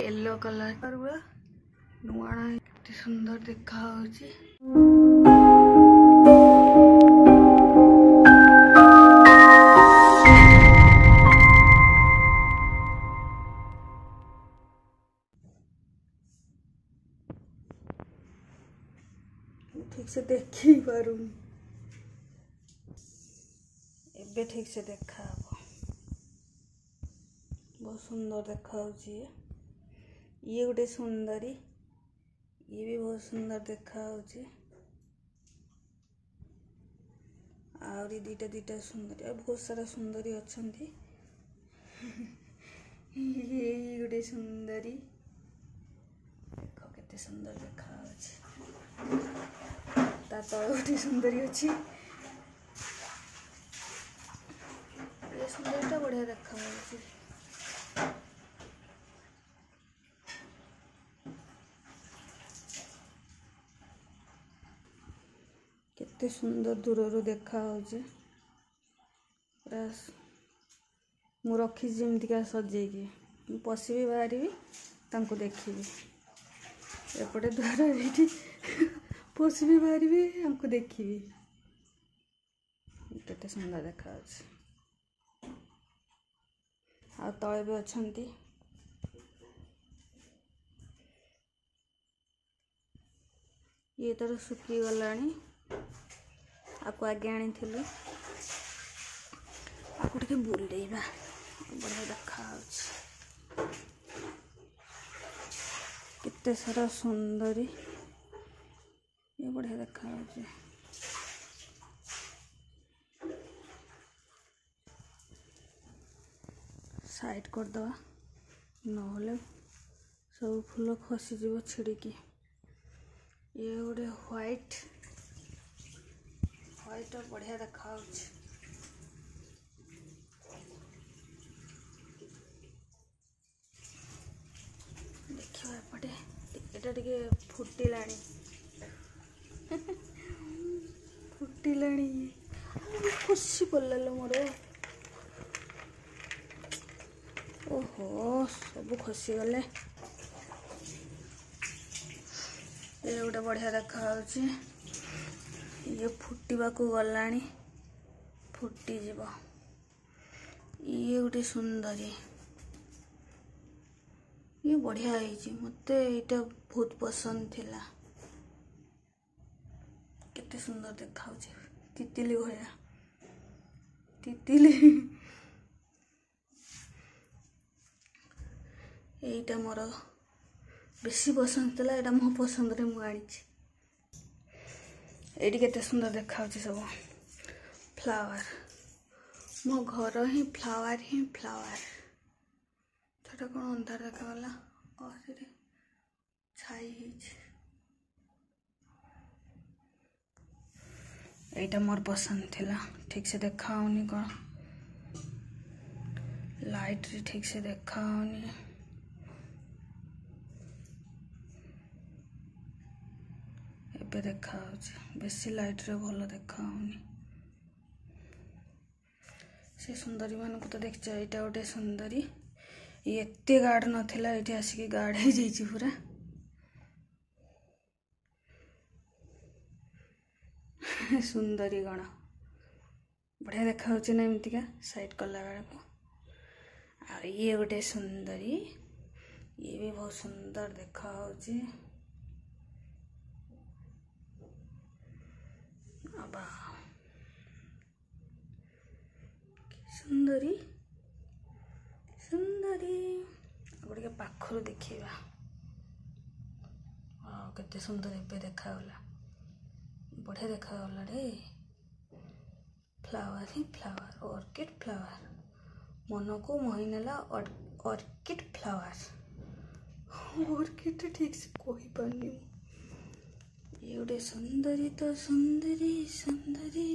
Yellow colour गुड़ा नुआना केते सुंदर देखा होची। ठीक से देखी पारूनी एबे ठीक से देखा हबो। बहुत सुंदर देखा होची। ये गोटे सुंदरी, ये भी बहुत सुंदर देखा होची। आउरी दीटा दीटा सुंदरी, बहुत सारा सुंदरी अच्छी। ये गोटे सुंदरी, देखो केते सुंदर देखा होची। ता तळे गोटे सुंदरी अच्छी। ये सुंदरीटा बढ़िया देखा होची। केते सुंदर दूर देखा होची। मु रखी जमीतिका सजेकी पशिबी बाहरी तांको देखिबी। एपटे द्वार ये पशिबी बाहरी हमको देखिबी। केते सुंदर देखा होची। आ तळे भी अछंती। ये तर सुखी गलानी। आपको आगे आनी थिलु। आपको टिके बुलेइबा बढ़िया देखा होची। कितने सारा सुंदरी, ये बढ़िया देखा होची। साइड कर दवा नहले सब फूल खसी जीव छिड़की। ये गोटे व्हाइट बढ़िया देखा होची। देखियो एपटे एटा टिके फुटिलाणी। फुटिलाणी खुशी पड़ला मोर। ओहो सब खसी गले। ये गोटे बढ़िया देखा होची। ये फुटिबा को गलाणी, फुटी जीव। ये गोटे सुंदरी, ये बढ़िया है। मते एटा बहुत पसंद थिला। केते सुंदर देखा होची। तितिली भया तितिली। एटा मोर बेसी पसंद थिला। एटा मो पसंद रे मु आनी। एटी केते सुंदर देखा होची। सब फ्लावर, मो घर ही फ्लावर ही फ्लावर। छोटा कौन अंधार देखा गला और छाई हिच। एटा मोर पसंद थिला। ठीक से देखा होनी कौन लाइट रे ठीक से देखा होनी। एबे देखा होची। बेसी लाइट रे भलो देखा होनी। से सुंदरी मान को तो देखछ। एटा गोटे सुंदरी। ये एते गाढ़ नथिला, एठी आसिकी गाढ़ हो जाइछि पूरा। सुंदरी गण बढ़िया देखा होछि ना एमतिका साइड कला बेला को। आ ये गोटे सुंदरी, ये भी बहुत सुंदर देखा होछि। अबा सुंदरी सुंदरी गोटे पाखर देखा। केते सुंदर एबे देखा गला। बढ़िया देखा गला रे। फ्लावर ही फ्लावर, ऑर्किड फ्लावर। मन को मोहिनेला ऑर्किड फ्लावर। ऑर्किड ठीक से कही पानी। ये गोटे सुंदरी तो सुंदरी सुंदरी।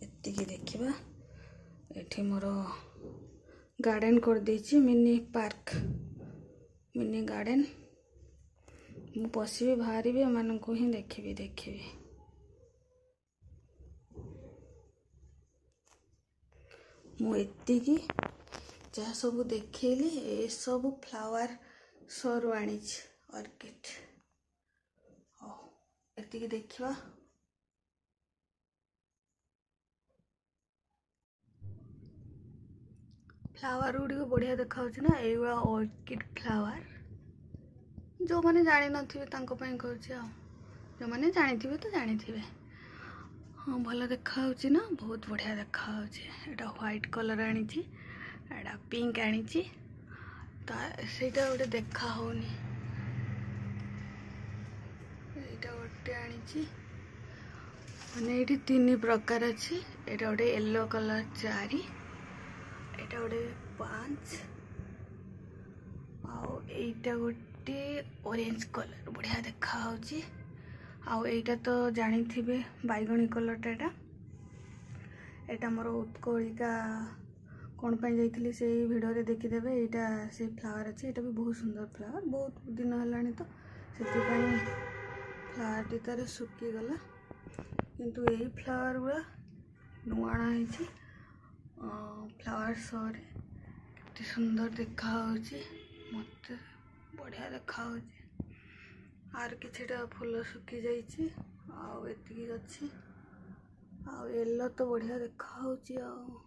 एतिकी देखिबा। एठी मोर गार्डन कर देछि। Mini park, mini garden. मु पशिबी बाहरी मान को ही देखिबी। ମୁଁ ଏତିକି ଯାହା ସବୁ ଦେଖେଇଲି ଏସବୁ ଫ୍ଲାୱାର ଶୋରୁ ଆଣିଛି ଅର୍କିଡ୍। ହଉ ଏତିକି ଦେଖିବା। ଫ୍ଲାୱାର ଗୁଡ଼ିକ ବଢ଼ିଆ ଦେଖାଯାଉଛି ନା, ଏଇଗୁଡ଼ା ଅର୍କିଡ୍ ଫ୍ଲାୱାର। ଯେଉଁମାନେ ଜାଣିନଥିବେ ତାଙ୍କ ପାଇଁ କହୁଛି ଆଉ, ଯେଉଁମାନେ ଜାଣିଥିବେ ତ ଜାଣିଥିବେ। ହଁ ଭଲ ଦେଖାଯାଉଛି ନା, ବହୁତ ବଢ଼ିଆ ଦେଖାଯାଉଛି। ଏଇଟା ହ୍ୱାଇଟ୍ କଲର୍ ଆଣିଛି, ଏଇଟା ପିଙ୍କ ଆଣିଛି, ସେଇଟା ଗୋଟେ ଦେଖା ହେଉନି, ଏଇଟା ଗୋଟେ ଆଣିଛି। ମାନେ ଏଇଠି 3 ପ୍ରକାର ଅଛି। ଏଇଟା ଗୋଟେ ୟେଲୋ କଲର୍ 4, ଏଇଟା ଗୋଟେ 5, ଆଉ ଏଇଟା ଗୋଟେ ଅରେଞ୍ଜ କଲର୍ ବଢ଼ିଆ ଦେଖାଯାଉଛି। ଆଉ ଏଇଟା ତ ଜାଣିଥିବେ ବାଇଗଣୀ କଲର୍ଟା। ଏଇଟା ମୋର ଉତ୍କଳିକା କ'ଣ ପାଇଁ ଯାଇଥିଲି ସେଇ ଭିଡ଼ିଓରେ ଦେଖିଦେବେ। ଏଇଟା ସେଇ ଫ୍ଲାୱାର ଅଛି। ଏଇଟା ବି ବହୁତ ସୁନ୍ଦର ଫ୍ଲାୱାର, ବହୁତ ଦିନ ହେଲାଣି ତ ସେଥିପାଇଁ ଫ୍ଲାୱାରଟି ତାର ଶୁଖିଗଲା। କିନ୍ତୁ ଏଇ ଫ୍ଲାୱାର ଗୁଡ଼ା ନୂଆ ଅଣା ହେଇଛି ଫ୍ଲାୱାର ଶୋରେ। କେତେ ସୁନ୍ଦର ଦେଖାଯାଉଛି, ମୋତେ ବଢ଼ିଆ ଦେଖାଯାଉଛି। ଆର କିଛିଟା ଫୁଲ ଶୁଖିଯାଇଛି, ଆଉ ଏତିକି ଅଛି। ଆଉ ୟେଲୋ ତ ବଢ଼ିଆ ଦେଖାଯାଉଛି, ଆଉ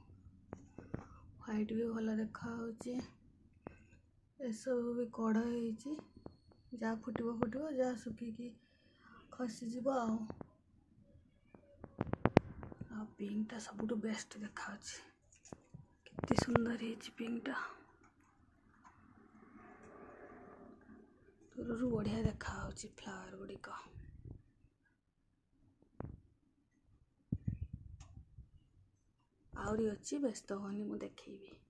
ହ୍ୱାଇଟ୍ ବି ଭଲ ଦେଖାଯାଉଛି। ଏସବୁ ବି କଢ଼ ହେଇଛି, ଯାହା ଫୁଟିବ ଫୁଟିବ, ଯାହା ଶୁଖିକି ଖସିଯିବ। ଆଉ ପିଙ୍କଟା ସବୁଠୁ ବେଷ୍ଟ ଦେଖାଯାଉଛି। କେତେ ସୁନ୍ଦର ହେଇଛି ପିଙ୍କଟା, ଦୂରରୁ ବଢ଼ିଆ ଦେଖାଯାଉଛି ଫ୍ଲାୱାର ଗୁଡ଼ିକ। ଆହୁରି ଅଛି, ବ୍ୟସ୍ତ ହୁଅନି, ମୁଁ ଦେଖେଇବି।